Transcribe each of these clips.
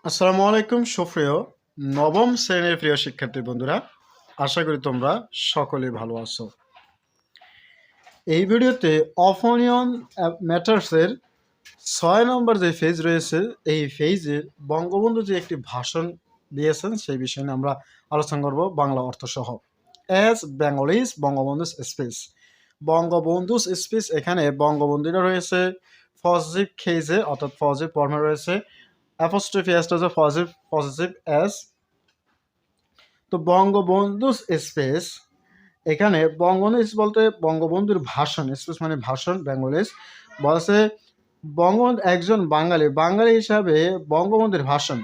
আসসালামু আলাইকুম সুপ্রিয় নবম শ্রেণীর প্রিয় শিক্ষার্থী বন্ধুরা, আশা করি তোমরা সকলেই ভালো আছো। এই ভিডিওতে অফনিয়ন ম্যাটার্সের 6 নম্বর যে ফেজ রয়েছে, এই ফেজে বঙ্গবন্ধু যে একটি ভাষণ দিয়েছেন সেই বিষয় নিয়ে আমরা আলোচনা করব বাংলা অর্থ সহ। As Bengalis Bangabandhu's speech. Bangabandhu's speech, এখানে বঙ্গবন্ধুরা রয়েছে পজিটিভ কেজে অর্থাৎ পজিটিভ ফর্মে রয়েছে, অ্যাপোস্ট্রফি এসটা হচ্ছে পজিটিভ এস। তো বঙ্গবন্ধু স্পেস, এখানে বঙ্গবন্ধু বলতে বঙ্গবন্ধুর ভাষণ, স্পেস মানে ভাষণ, বেঙ্গলিজ বলছে বঙ্গবন্ধু একজন বাঙালি হিসাবে বঙ্গবন্ধুর ভাষণ,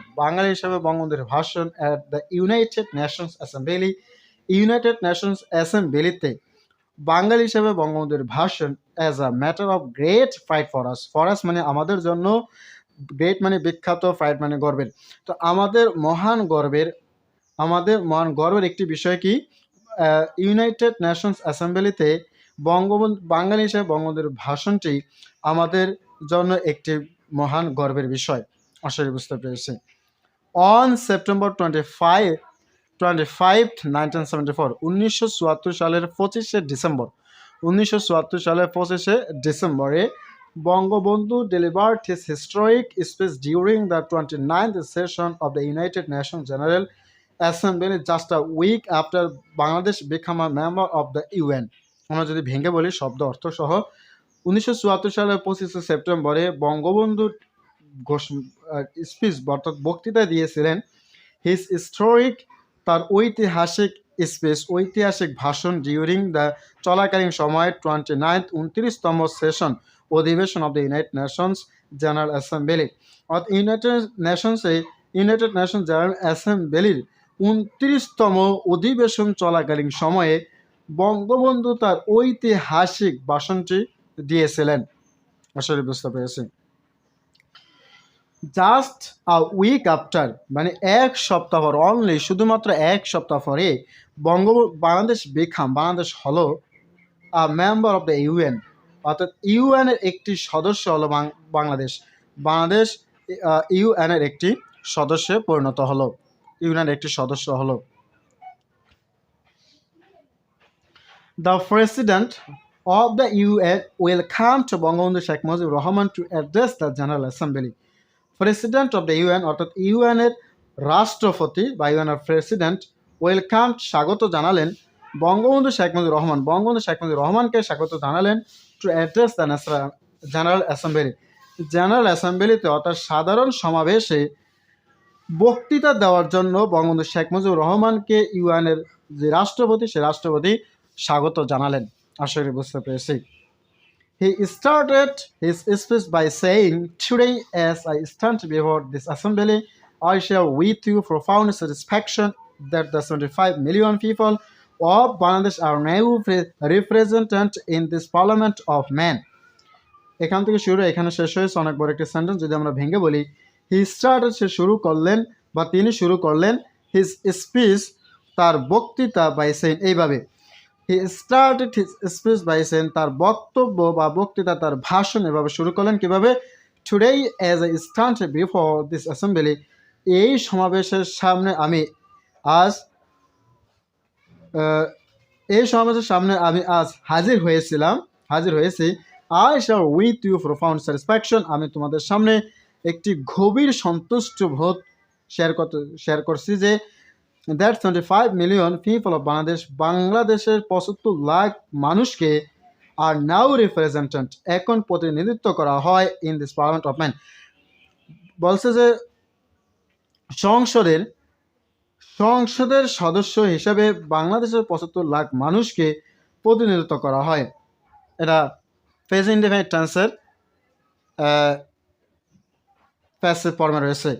বঙ্গবন্ধুর ভাষণ অ্যাট দ্য ইউনাইটেড নেশনস অ্যাসেম্বলিতে বাঙালি হিসাবে বঙ্গবন্ধুর ভাষণ as a matter of great pride for us মানে আমাদের জন্য, গ্রেট মানে বিখ্যাত, প্রাইড মানে গর্বের। তো আমাদের মহান গর্বের একটি বিষয় কি, ইউনাইটেড নেশনস অ্যাসেম্বলিতে বাঙালি হিসেবে বঙ্গবন্ধুর ভাষণটি আমাদের জন্য একটি মহান গর্বের বিষয়। আশা করি বুঝতে পেরেছি। অন সেপ্টেম্বর 1974 সালের 25শে ডিসেম্বরে Bangabandhu delivered his historic speech during the 29th session of the United Nations General Assembly just a week after Bangladesh became a member of the UN. আমরা যদি ভেঙে বলি শব্দ অর্থ সহ, 1974 সালের 25শে সেপ্টেম্বরে বঙ্গবন্ধু স্পিচ অর্থাৎ বক্তৃতা দিয়েছিলেন। হিজ হিস্টোরিক, তার ঐতিহাসিক ঐতিহাসিক ভাষণ ডিউরিং দ্য চলাকালীন সময় 29তম সেশন অধিবেশন of the United Nations general assembly, অর্থাৎ ইউনাইটেড নেশন জেনারেল অ্যাসেম্বলির 29তম অধিবেশন চলাকালীন সময়ে বঙ্গবন্ধু তার ঐতিহাসিক ভাষণটি দিয়েছিলেন। আসলে বুঝতে পেরেছি। জাস্ট আ উইক আফটার মানে এক সপ্তাহ পর, অনলি শুধুমাত্র এক সপ্তাহ পরে বাংলাদেশ হলো মেম্বার অফ দ্য ইউএন, অর্থাৎ ইউএন এর একটি সদস্য হলো বাংলাদেশ। ইউএন এর একটি সদস্যে পরিণত হলো, ইউএন একটি সদস্য হলো। The president of the UN will come to Bangabandhu Sheikh Mujibur Rahman to address the General Assembly. President of the UN অর্থাৎ ইউএনের রাষ্ট্রপতি বা ইউএনের প্রেসিডেন্ট ওয়েলকাম স্বাগত জানালেন বঙ্গবন্ধু শেখ মুজিবুর রহমানকে স্বাগত জানালেন টু অ্যাড্রেস দ্য জেনারেল অ্যাসেম্বলিতে অর্থাৎ সাধারণ সমাবেশে বক্তৃতা দেওয়ার জন্য বঙ্গবন্ধু শেখ মুজিবুর রহমানকে ইউএনের যে রাষ্ট্রপতি স্বাগত জানালেন। আশা করি বুঝতে পেরেছি। He started his speech by saying, "Today, as I stand before this assembly, I share with you profound satisfaction that the 75 million people of Bangladesh are now represented in this parliament of men." এখান থেকে এখানে শেষ হয়েছে অনেক বড় একটি sentence. যদি আমরা ভেঙে বলি, হি স্টার্টেড, তিনি শুরু করলেন, হিজ স্পিচ, তার বক্তৃতা, বাই সেইং, এইভাবে। He started his speech by saying, তার বক্তব্য বা বক্তৃতা, তার ভাষণ এভাবে শুরু করলেন কিভাবে, Today as I stand before this assembly, এই সমাবেশের সামনে আমি আজ হাজির হয়েছি। I share with you profound satisfaction, আমি তোমাদের সামনে একটি গভীর সন্তুষ্ট বোধ শেয়ার করছি যে that 25 million people of বাংলাদেশের 75 লাখ মানুষকে are now represented, এখন প্রতিনিধিত্ব করা হয় in this parliament of men। বলছে যে সংসদের সদস্য হিসেবে বাংলাদেশের 75 লাখ মানুষকে প্রতিনিধিত্ব করা হয়। এটা প্রেজেন্ট ইনডেফিনিট টেন্সের প্যাসিভ ফর্মে রয়েছে।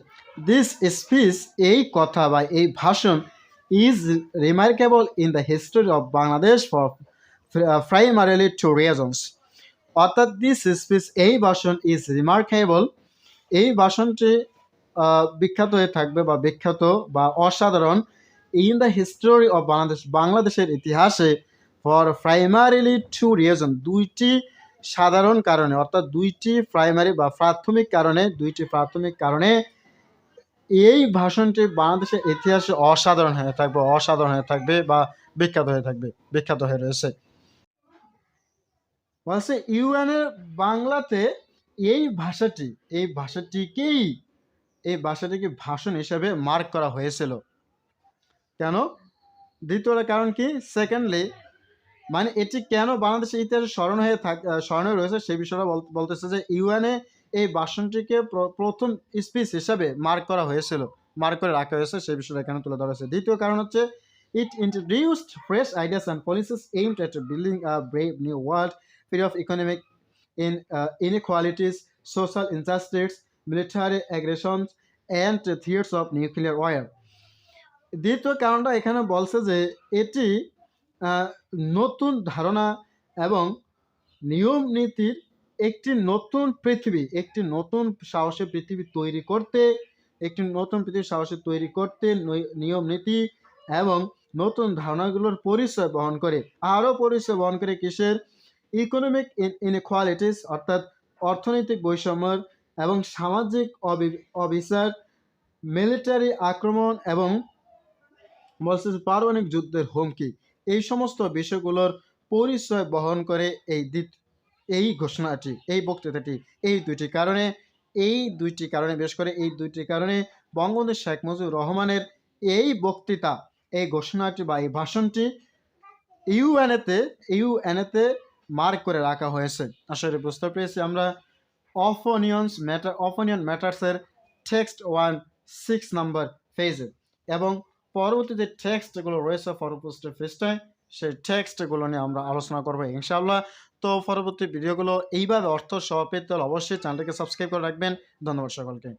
দিস স্পিচ, এই কথা বা এই ভাষণ, is remarkable in the history of Bangladesh for primarily two reasons, অর্থাৎ দিস স্পিচ, এই ভাষণ, ইজ রিমার্কেবল, এই ভাষণটি বিখ্যাত হয়ে থাকবে বা অসাধারণ, ইন দ্য হিস্টোরি অফ বাংলাদেশের ইতিহাসে, ফর প্রাইমারিলি টু রিজন, দুইটি সাধারণ কারণে, অর্থাৎ দুইটি প্রাথমিক কারণে এই ভাষণটি বাংলাদেশের ইতিহাসে অসাধারণ হয়ে থাকবে বা বিখ্যাত হয়ে রয়েছে। বলছে ইউএনের বাংলাতে এই ভাষাটি এই ভাষাটিকেই এই ভাষাটিকে ভাষণ হিসেবে মার্ক করা হয়েছিল। কেন? দ্বিতীয়টা কারণ কি? সেকেন্ডলি, মানে এটি কেন বাংলাদেশের ইতিহাসে স্মরণ হয়ে রয়েছে সেই বিষয়টা বলতেছে যে ইউএনএ এই ভাষণটিকে প্রথম স্পিচ হিসাবে মার্ক করে রাখা হয়েছে, সেই বিষয়টা এখানে তুলে ধরা হয়েছে। দ্বিতীয় কারণ হচ্ছে it introduced fresh ideas and policies aimed at building a brave new world free of economic inequalities, social injustice, military aggressions, and threats of nuclear war. দ্বিতীয় কারণটা এখানে বলছে যে এটি নতুন ধারণা এবং নিয়ম নীতির একটি নতুন সাহসী পৃথিবী তৈরি করতে নিয়ম নীতি এবং নতুন ধারণাগুলোর পরিচয় বহন করে কিসের? ইকোনমিক ইনইকুয়ালিটিস, অর্থাৎ অর্থনৈতিক বৈষম্য এবং সামাজিক অবিচার, মিলিটারি আক্রমণ এবং বলছে যে পারমাণবিক যুদ্ধের হুমকি, এই সমস্ত বিষয়গুলোর পরিচয় বহন করে এই ঘোষণাটি, এই বক্তৃতাটি। এই দুইটি কারণে বঙ্গবন্ধু শেখ মুজিবুর রহমানের এই বক্তৃতা, এই ঘোষণাটি বা এই ভাষণটি ইউএনএতে মার্ক করে রাখা হয়েছে। আসলে বুঝতে পেরেছি আমরা অপনিয়ন ম্যাটার্সের টেক্সট 1 6 নম্বর পেজে, এবং পরবর্তী যে টেক্সটগুলো রয়েছে পরবর্তী পৃষ্ঠায় সেই টেক্সটগুলো নিয়ে আমরা আলোচনা করবো ইনশাআল্লাহ। তো পরবর্তী ভিডিওগুলো এইভাবে অর্থ সহ পেতে হলে অবশ্যই চ্যানেলটিকে সাবস্ক্রাইব করে রাখবেন। ধন্যবাদ সকলকে।